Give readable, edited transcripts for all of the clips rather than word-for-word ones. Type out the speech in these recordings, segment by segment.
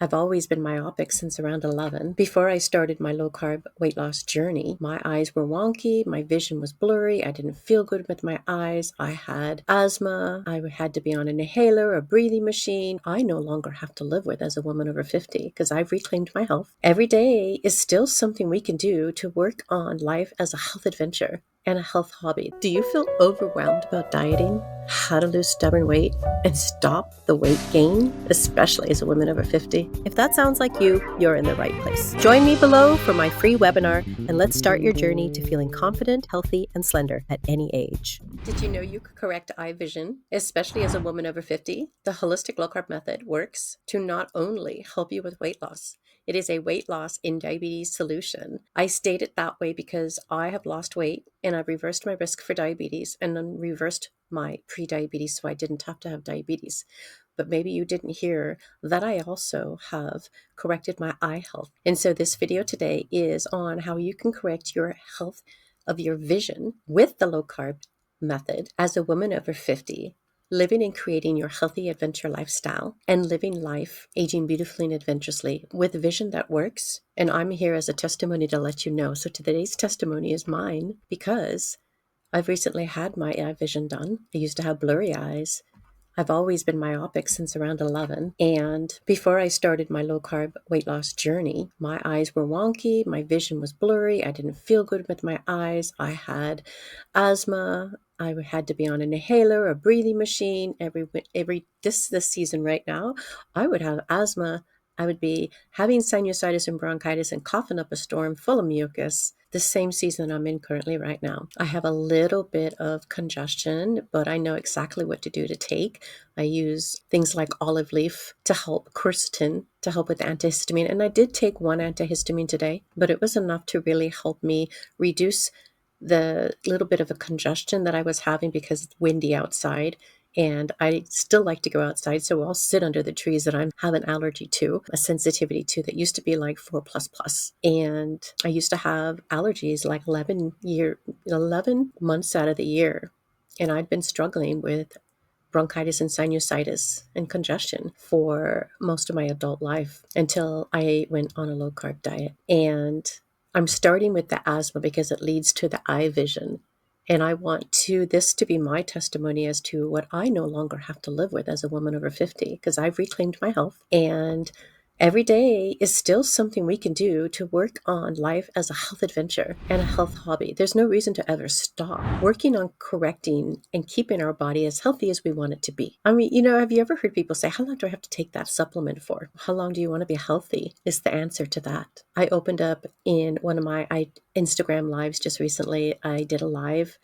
I've always been myopic since around 11. Before I started my low-carb weight loss journey, my eyes were wonky, my vision was blurry, I didn't feel good with my eyes, I had asthma, I had to be on an inhaler, a breathing machine. I no longer have to live with as a woman over 50 because I've reclaimed my health. Every day is still something we can do to work on life as a health adventure and a health hobby. Do you feel overwhelmed about dieting? How to lose stubborn weight and stop the weight gain, especially as a woman over 50? If that sounds like you, you're in the right place. Join me below for my free webinar, and let's start your journey to feeling confident, healthy, and slender at any age. Did you know you could correct eye vision, especially as a woman over 50? The holistic low-carb method works to not only help you with weight loss, it is a weight loss in diabetes solution. I state it that way because I have lost weight and I've reversed my risk for diabetes and then reversed my pre-diabetes so I didn't have to have diabetes. But maybe you didn't hear that I also have corrected my eye health. And so this video today is on how you can correct your health of your vision with the low carb method as a woman over 50, living and creating your healthy adventure lifestyle and living life, aging beautifully and adventurously with vision that works. And I'm here as a testimony to let you know. So today's testimony is mine because I've recently had my eye vision done. I used to have blurry eyes. I've always been myopic since around 11. And before I started my low carb weight loss journey, my eyes were wonky, my vision was blurry, I didn't feel good with my eyes, I had asthma, I had to be on an inhaler, a breathing machine. This season right now, I would have asthma. I would be having sinusitis and bronchitis and coughing up a storm full of mucus. The same season I'm in currently right now. I have a little bit of congestion, but I know exactly what to do to take. I use things like olive leaf to help, quercetin to help with antihistamine. And I did take one antihistamine today, but it was enough to really help me reduce the little bit of a congestion that I was having because it's windy outside. And I still like to go outside, so I'll sit under the trees that I have an allergy to, a sensitivity to, that used to be like 4++. And I used to have allergies like 11 months out of the year. And I'd been struggling with bronchitis and sinusitis and congestion for most of my adult life until I went on a low carb diet. And I'm starting with the asthma because it leads to the eye vision. And I want this to be my testimony as to what I no longer have to live with as a woman over 50, because I've reclaimed my health. And every day is still something we can do to work on life as a health adventure and a health hobby. There's no reason to ever stop working on correcting and keeping our body as healthy as we want it to be. I mean, have you ever heard people say, how long do I have to take that supplement for? How long do you want to be healthy? Is the answer to that. I opened up in one of my Instagram lives just recently. I did a live.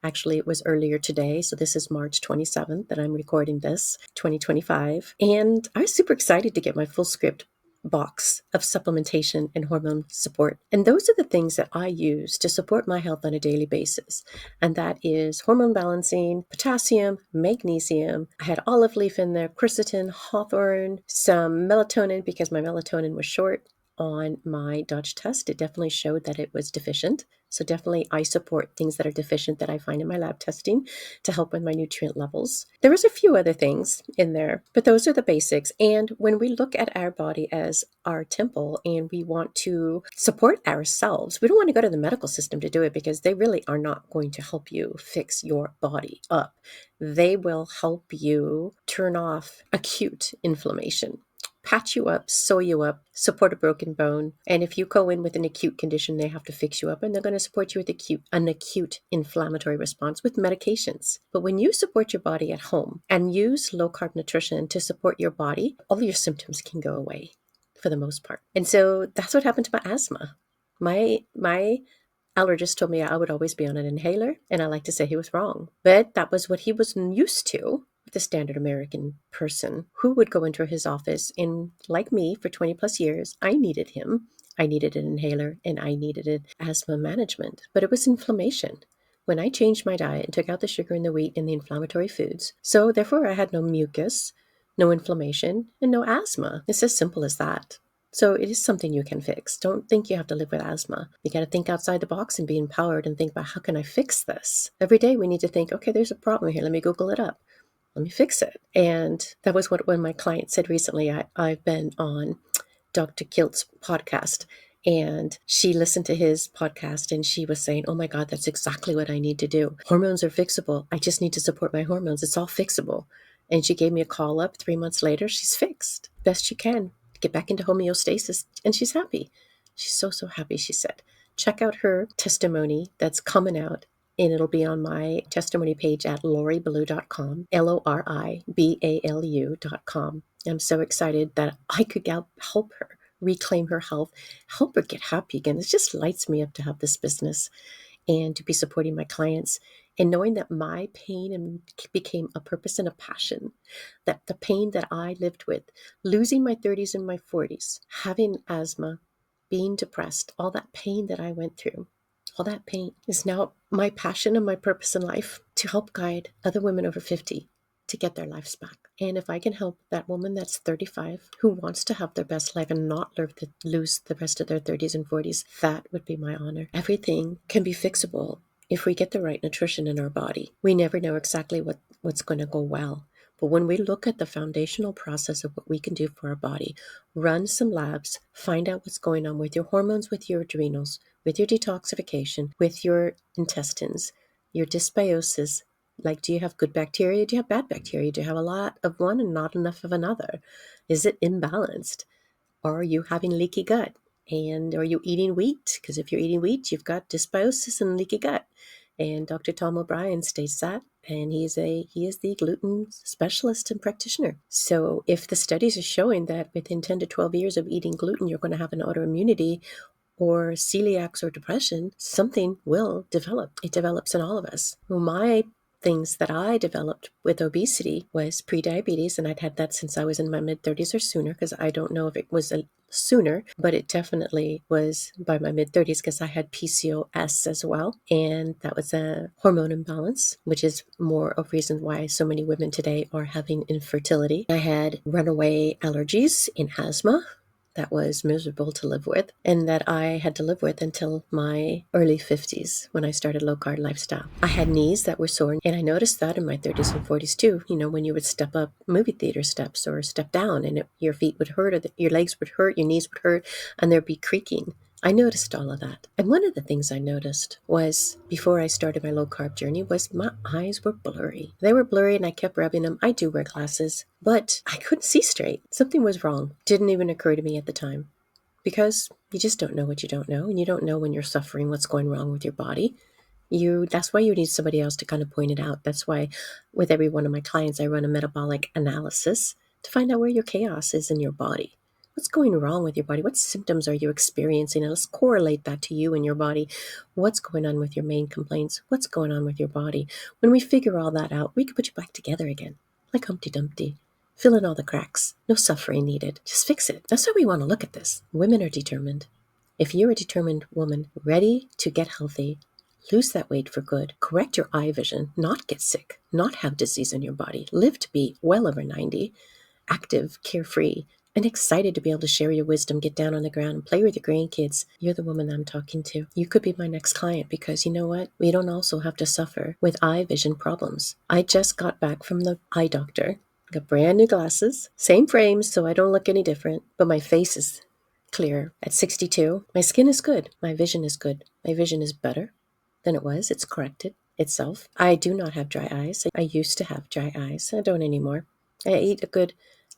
Actually, it was earlier today. So this is March 27th that I'm recording this, 2025. And I was super excited to get my full script box of supplementation and hormone support. And those are the things that I use to support my health on a daily basis. And that is hormone balancing, potassium, magnesium. I had olive leaf in there, quercetin, hawthorn, some melatonin because my melatonin was short. On my Dutch test, it definitely showed that it was deficient. So definitely I support things that are deficient that I find in my lab testing to help with my nutrient levels. There was a few other things in there, but those are the basics. And when we look at our body as our temple and we want to support ourselves, we don't want to go to the medical system to do it because they really are not going to help you fix your body up. They will help you turn off acute inflammation, patch you up, sew you up, support a broken bone. And if you go in with an acute condition, they have to fix you up and they're going to support you with an acute inflammatory response with medications. But when you support your body at home and use low carb nutrition to support your body, all your symptoms can go away for the most part. And so that's what happened to my asthma. My allergist told me I would always be on an inhaler, and I like to say he was wrong. But that was what he was used to. The standard American person who would go into his office, and like me for 20 plus years, I needed him. I needed an inhaler and I needed an asthma management, but it was inflammation. When I changed my diet and took out the sugar and the wheat and the inflammatory foods, so therefore I had no mucus, no inflammation, and no asthma. It's as simple as that. So it is something you can fix. Don't think you have to live with asthma. You got to think outside the box and be empowered and think about how can I fix this? Every day we need to think, okay, there's a problem here. Let me Google it up. let me fix it. And that was what when my client said recently. I've been on Dr. Kilt's podcast, and she listened to his podcast and she was saying, oh my God, that's exactly what I need to do. Hormones are fixable. I just need to support my hormones. It's all fixable. And she gave me a call up 3 months later. She's fixed best she can to get back into homeostasis, and she's happy. She's so, so happy, she said. Check out her testimony that's coming out, and it'll be on my testimony page at loribalu.com, loribalu.com. I'm so excited that I could help her reclaim her health, help her get happy again. It just lights me up to have this business and to be supporting my clients, and knowing that my pain became a purpose and a passion, that the pain that I lived with, losing my 30s and my 40s, having asthma, being depressed, all that pain that I went through, all that pain is now my passion and my purpose in life, to help guide other women over 50 to get their lives back. And if I can help that woman that's 35 who wants to have their best life and not lose the rest of their 30s and 40s, that would be my honor. Everything can be fixable if we get the right nutrition in our body. We never know exactly what's going to go well. But when we look at the foundational process of what we can do for our body, run some labs, find out what's going on with your hormones, with your adrenals, with your detoxification, with your intestines, your dysbiosis. Like, do you have good bacteria? Do you have bad bacteria? Do you have a lot of one and not enough of another? Is it imbalanced? Or are you having leaky gut? And are you eating wheat? Because if you're eating wheat, you've got dysbiosis and leaky gut. And Dr. Tom O'Brien states that, and he is the gluten specialist and practitioner. So if the studies are showing that within 10 to 12 years of eating gluten, you're going to have an autoimmunity or celiacs or depression, something will develop. It develops in all of us. Well, my things that I developed with obesity was prediabetes, and I'd had that since I was in my mid-30s or sooner, because I don't know if it was sooner, but it definitely was by my mid-30s, because I had PCOS as well, and that was a hormone imbalance, which is more of reason why so many women today are having infertility. I had runaway allergies and asthma that was miserable to live with, and that I had to live with until my early 50s when I started low-carb lifestyle. I had knees that were sore, and I noticed that in my 30s and 40s too. You know, when you would step up movie theater steps or step down, and your feet would hurt, or your legs would hurt, your knees would hurt, and there'd be creaking. I noticed all of that. And one of the things I noticed was, before I started my low-carb journey, was my eyes were blurry. They were blurry, and I kept rubbing them. I do wear glasses, but I couldn't see straight. Something was wrong. Didn't even occur to me at the time, because you just don't know what you don't know, and you don't know when you're suffering what's going wrong with your body. That's why you need somebody else to kind of point it out. That's why with every one of my clients, I run a metabolic analysis to find out where your chaos is in your body. What's going wrong with your body? What symptoms are you experiencing? And let's correlate that to you and your body. What's going on with your main complaints? What's going on with your body? When we figure all that out, we can put you back together again, like Humpty Dumpty. Fill in all the cracks. No suffering needed. Just fix it. That's how we want to look at this. Women are determined. If you're a determined woman ready to get healthy, lose that weight for good, correct your eye vision, not get sick, not have disease in your body, live to be well over 90, active, carefree, and excited to be able to share your wisdom, get down on the ground and play with your grandkids, you're the woman I'm talking to. You could be my next client, because you know what? We don't also have to suffer with eye vision problems. I just got back from the eye doctor, got brand new glasses, same frames, so I don't look any different, but my face is clear. At 62, my skin is good. My vision is good. My vision is better than it was. It's corrected itself. I do not have dry eyes. I used to have dry eyes. I don't anymore. I eat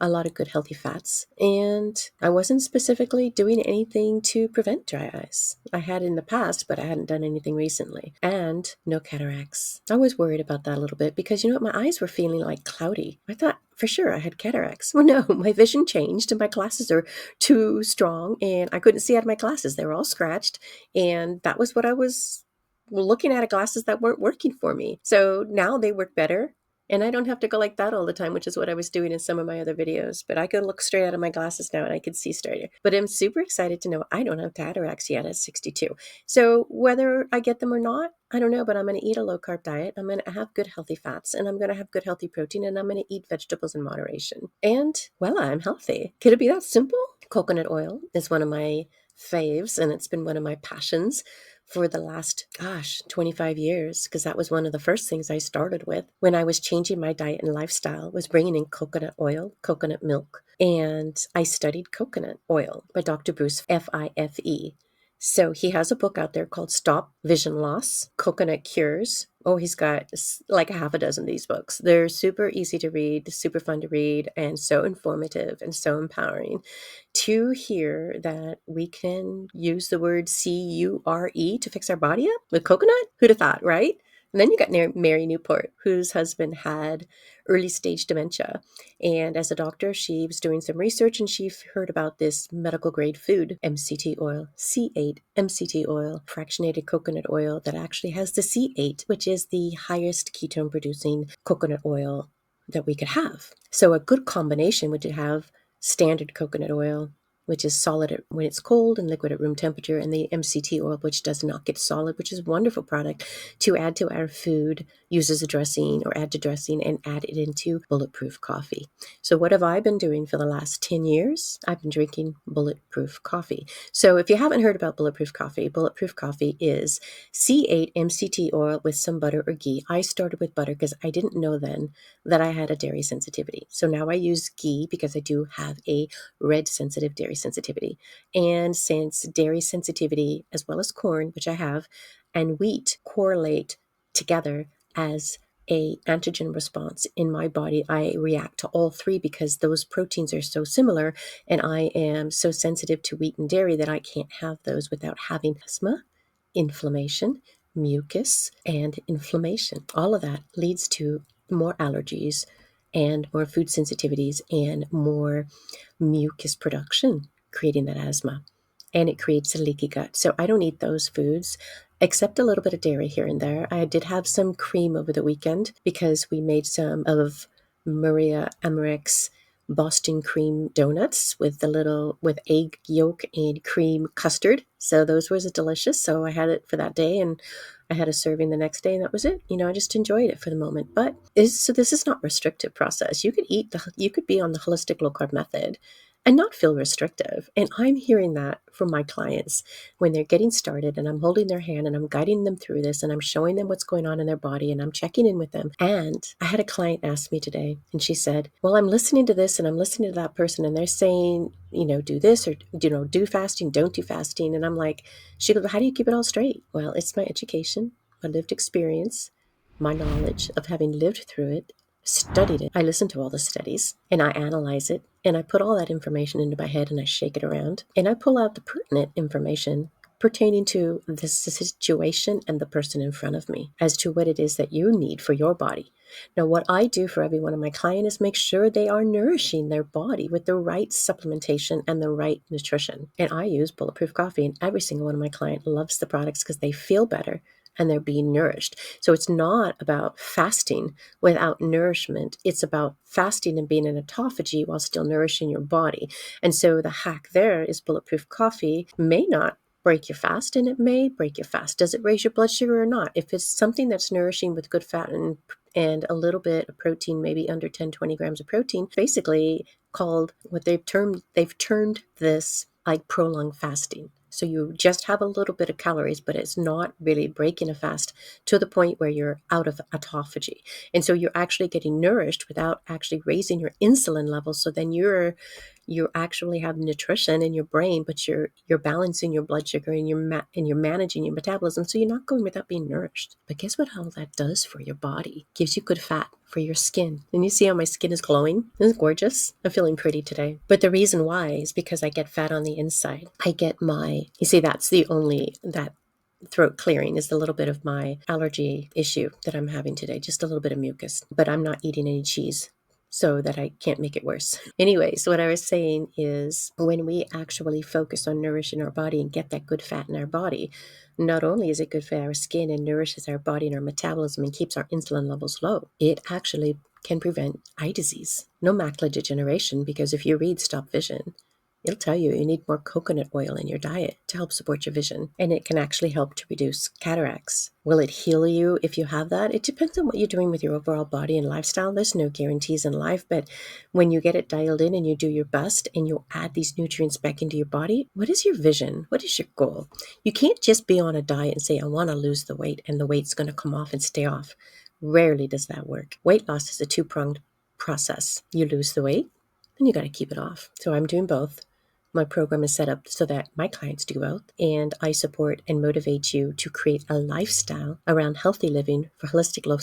a lot of good healthy fats, and I wasn't specifically doing anything to prevent dry eyes. I had in the past, but I hadn't done anything recently. And no cataracts. I was worried about that a little bit, because you know what? My eyes were feeling like cloudy. I thought for sure I had cataracts. Well, no, my vision changed and my glasses are too strong, and I couldn't see out of my glasses. They were all scratched, and that was what I was looking at, glasses that weren't working for me. So now they work better. And I don't have to go like that all the time, which is what I was doing in some of my other videos. But I can look straight out of my glasses now, and I can see straighter. But I'm super excited to know I don't have cataracts yet at 62. So whether I get them or not, I don't know. But I'm going to eat a low-carb diet. I'm going to have good healthy fats, and I'm going to have good healthy protein, and I'm going to eat vegetables in moderation. And, well, I'm healthy. Could it be that simple? Coconut oil is one of my faves, and it's been one of my passions for the last, 25 years, because that was one of the first things I started with when I was changing my diet and lifestyle, was bringing in coconut oil, coconut milk. And I studied coconut oil by Dr. Bruce, Fife. So he has a book out there called Stop Vision Loss, Coconut Cures. Oh, he's got like half a dozen of these books. They're super easy to read, super fun to read, and so informative and so empowering to hear that we can use the word CURE to fix our body up with coconut. Who'd have thought, right? And then you got Mary Newport, whose husband had early stage dementia. And as a doctor, she was doing some research and she heard about this medical grade food, MCT oil, C8 MCT oil, fractionated coconut oil that actually has the C8, which is the highest ketone producing coconut oil that we could have. So a good combination would have standard coconut oil, which is solid when it's cold and liquid at room temperature, and the MCT oil, which does not get solid, which is a wonderful product to add to our food, use as a dressing or add to dressing, and add it into bulletproof coffee. So what have I been doing for the last 10 years? I've been drinking bulletproof coffee. So if you haven't heard about bulletproof coffee is C8 MCT oil with some butter or ghee. I started with butter because I didn't know then that I had a dairy sensitivity. So now I use ghee because I do have a red sensitive dairy sensitivity. And since dairy sensitivity, as well as corn, which I have, and wheat correlate together as a antigen response in my body, I react to all three because those proteins are so similar, and I am so sensitive to wheat and dairy that I can't have those without having asthma, inflammation, mucus, and inflammation. All of that leads to more allergies and more food sensitivities and more mucus production, creating that asthma. And it creates a leaky gut. So I don't eat those foods, except a little bit of dairy here and there. I did have some cream over the weekend because we made some of Maria Emmerich's Boston cream donuts with with egg yolk and cream custard. So those was delicious. So I had it for that day, and I had a serving the next day, and that was it. I just enjoyed it for the moment. But so this is not restrictive process. You could be on the holistic low carb method and not feel restrictive. And I'm hearing that from my clients when they're getting started, and I'm holding their hand and I'm guiding them through this, and I'm showing them what's going on in their body, and I'm checking in with them. And I had a client ask me today, and she said, well, I'm listening to this and I'm listening to that person, and they're saying, do this, or, do fasting, don't do fasting. And I'm like, she goes, how do you keep it all straight? Well, it's my education, my lived experience, my knowledge of having lived through it, studied it. I listen to all the studies and I analyze it, and I put all that information into my head and I shake it around, and I pull out the pertinent information pertaining to this situation and the person in front of me as to what it is that you need for your body. Now, what I do for every one of my clients is make sure they are nourishing their body with the right supplementation and the right nutrition. And I use bulletproof coffee, and every single one of my clients loves the products because they feel better and they're being nourished. So it's not about fasting without nourishment. It's about fasting and being in autophagy while still nourishing your body. And so the hack there is bulletproof coffee may not break your fast, and it may break your fast. Does it raise your blood sugar or not? If it's something that's nourishing with good fat and a little bit of protein, maybe under 10, 20 grams of protein, basically called what they've termed this like prolonged fasting. So you just have a little bit of calories, but it's not really breaking a fast to the point where you're out of autophagy. And so you're actually getting nourished without actually raising your insulin levels. So then you actually have nutrition in your brain, but you're balancing your blood sugar, and you're managing your metabolism. So you're not going without being nourished. But guess what all that does for your body? Gives you good fat for your skin. And you see how my skin is glowing? Isn't it gorgeous? I'm feeling pretty today. But the reason why is because I get fat on the inside. You see, that's that throat clearing is a little bit of my allergy issue that I'm having today, just a little bit of mucus, but I'm not eating any cheese so that I can't make it worse. Anyways, what I was saying is when we actually focus on nourishing our body and get that good fat in our body, not only is it good for our skin and nourishes our body and our metabolism and keeps our insulin levels low, it actually can prevent eye disease. No macular degeneration, because if you read Stop Vision, It'll tell you need more coconut oil in your diet to help support your vision, and it can actually help to reduce cataracts. Will it heal you if you have that? It depends on what you're doing with your overall body and lifestyle. There's no guarantees in life, but when you get it dialed in and you do your best and you add these nutrients back into your body, what is your vision? What is your goal? You can't just be on a diet and say, I want to lose the weight, and the weight's going to come off and stay off. Rarely does that work. Weight loss is a two-pronged process. You lose the weight, and you got to keep it off. So I'm doing both. My program is set up so that my clients do both, and I support and motivate you to create a lifestyle around healthy living for holistic low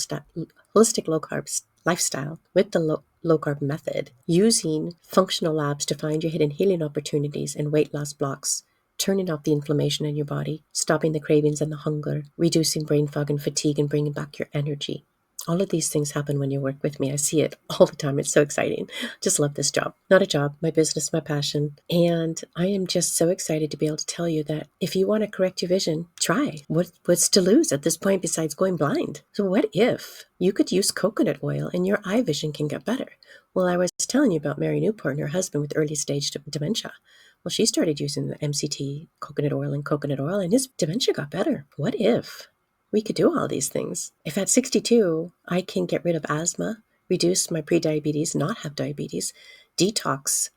carb lifestyle with the low carb method, using functional labs to find your hidden healing opportunities and weight loss blocks, turning off the inflammation in your body, stopping the cravings and the hunger, reducing brain fog and fatigue, and bringing back your energy. All of these things happen when you work with me. I see it all the time. It's so exciting. Just love this job. Not a job, my business, my passion. And I am just so excited to be able to tell you that if you want to correct your vision, try. What's to lose at this point besides going blind? So what if you could use coconut oil and your eye vision can get better? Well, I was telling you about Mary Newport and her husband with early stage dementia. Well, she started using the MCT coconut oil, and his dementia got better. What if we could do all these things? If at 62, I can get rid of asthma, reduce my prediabetes, not have diabetes, detox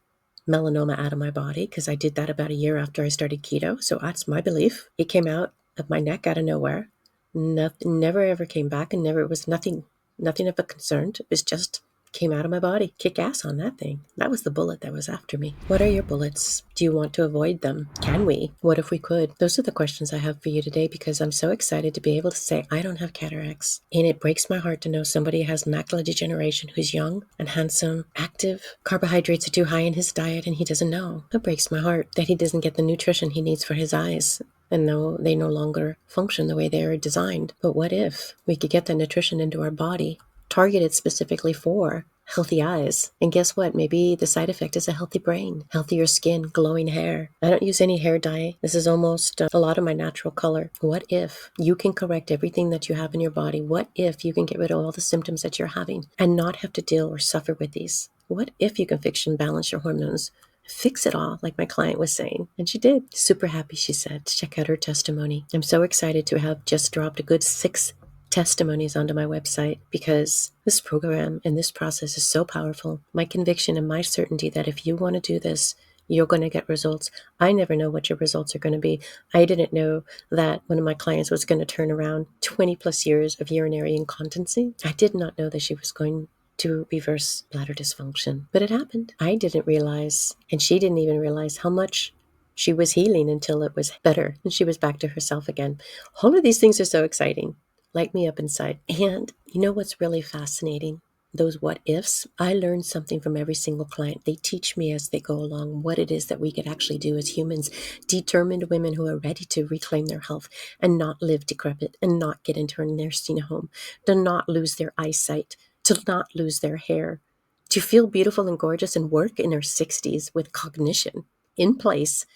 melanoma out of my body, because I did that about a year after I started keto. So that's my belief. It came out of my neck out of nowhere. Nothing, never ever came back, and never, it was nothing of a concern. It was just came out of my body. Kick ass on that thing. That was the bullet that was after me. What are your bullets? Do you want to avoid them? Can we? What if we could? Those are the questions I have for you today, because I'm so excited to be able to say I don't have cataracts. And it breaks my heart to know somebody has macular degeneration who's young and handsome, active. Carbohydrates are too high in his diet and he doesn't know. It breaks my heart that he doesn't get the nutrition he needs for his eyes, and they no longer function the way they are designed. But what if we could get that nutrition into our body, targeted specifically for healthy eyes? And guess what? Maybe the side effect is a healthy brain, healthier skin, glowing hair. I don't use any hair dye. This is almost a lot of my natural color. What if you can correct everything that you have in your body? What if you can get rid of all the symptoms that you're having and not have to deal or suffer with these? What if you can fix and balance your hormones? Fix it all, like my client was saying. And she did. Super happy, she said. Check out her testimony. I'm so excited to have just dropped a good 6 testimonies onto my website, because this program and this process is so powerful. My conviction and my certainty that if you want to do this, you're going to get results. I never know what your results are going to be. I didn't know that one of my clients was going to turn around 20 plus years of urinary incontinency. I did not know that she was going to reverse bladder dysfunction, but it happened. I didn't realize, and she didn't even realize how much she was healing until it was better and she was back to herself again. All of these things are so exciting. Light me up inside. And you know what's really fascinating? Those what ifs. I learned something from every single client. They teach me as they go along what it is that we could actually do as humans, determined women who are ready to reclaim their health and not live decrepit and not get into a nursing home, to not lose their eyesight, to not lose their hair, to feel beautiful and gorgeous and work in their 60s with cognition in place.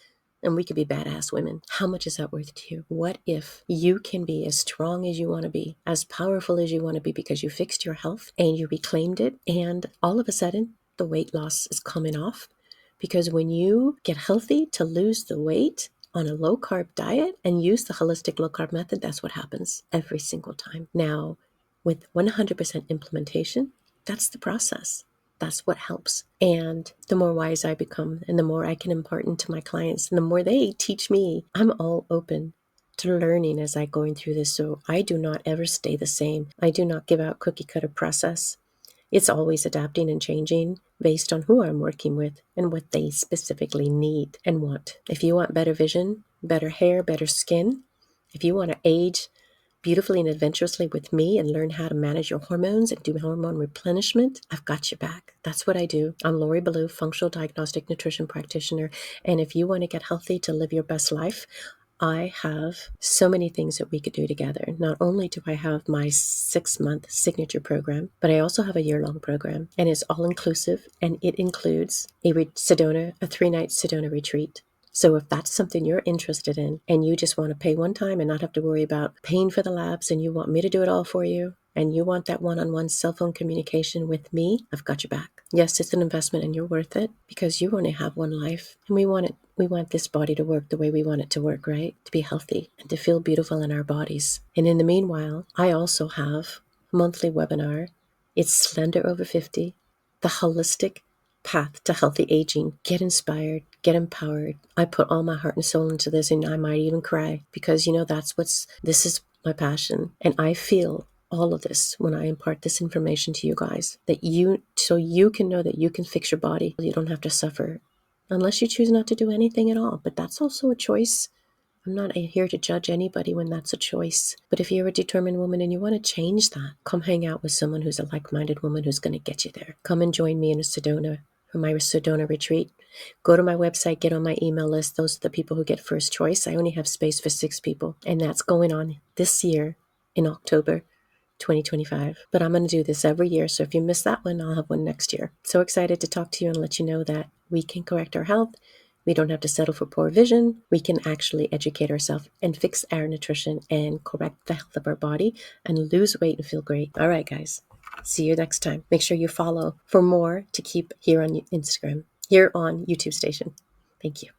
And we could be badass women. How much is that worth to you? What if you can be as strong as you want to be, as powerful as you want to be, because you fixed your health and you reclaimed it, and all of a sudden the weight loss is coming off? Because when you get healthy to lose the weight on a low carb diet and use the holistic low carb method, that's what happens every single time. Now, with 100% implementation, that's the process. That's what helps. And the more wise I become and the more I can impart into my clients and the more they teach me, I'm all open to learning as I'm going through this. So I do not ever stay the same. I do not give out cookie cutter process. It's always adapting and changing based on who I'm working with and what they specifically need and want. If you want better vision, better hair, better skin, if you want to age beautifully and adventurously with me and learn how to manage your hormones and do hormone replenishment, I've got your back. That's what I do. I'm Lori Ballou, functional diagnostic nutrition practitioner. And if you want to get healthy to live your best life, I have so many things that we could do together. Not only do I have my 6-month signature program, but I also have a year-long program, and it's all inclusive, and it includes a 3-night Sedona retreat. So if that's something you're interested in and you just want to pay one time and not have to worry about paying for the labs and you want me to do it all for you, and you want that one-on-one cell phone communication with me, I've got your back. Yes, it's an investment and you're worth it because you only have one life, and we want it. We want this body to work the way we want it to work, right? To be healthy and to feel beautiful in our bodies. And in the meanwhile, I also have a monthly webinar. It's Slender Over 50, the holistic path to healthy aging. Get inspired, get empowered. I put all my heart and soul into this, and I might even cry because, this is my passion. And I feel all of this when I impart this information to you guys, so you can know that you can fix your body. You don't have to suffer unless you choose not to do anything at all. But that's also a choice. I'm not here to judge anybody when that's a choice. But if you're a determined woman and you want to change that, come hang out with someone who's a like-minded woman who's going to get you there. Come and join me in a Sedona, for my Sedona retreat. Go to my website, get on my email list. Those are the people who get first choice. I only have space for 6 people, and that's going on this year in October 2025. But I'm going to do this every year. So if you miss that one, I'll have one next year. So excited to talk to you and let you know that we can correct our health. We don't have to settle for poor vision. We can actually educate ourselves and fix our nutrition and correct the health of our body and lose weight and feel great. All right, guys. See you next time. Make sure you follow for more to keep here on Instagram, here on YouTube station. Thank you.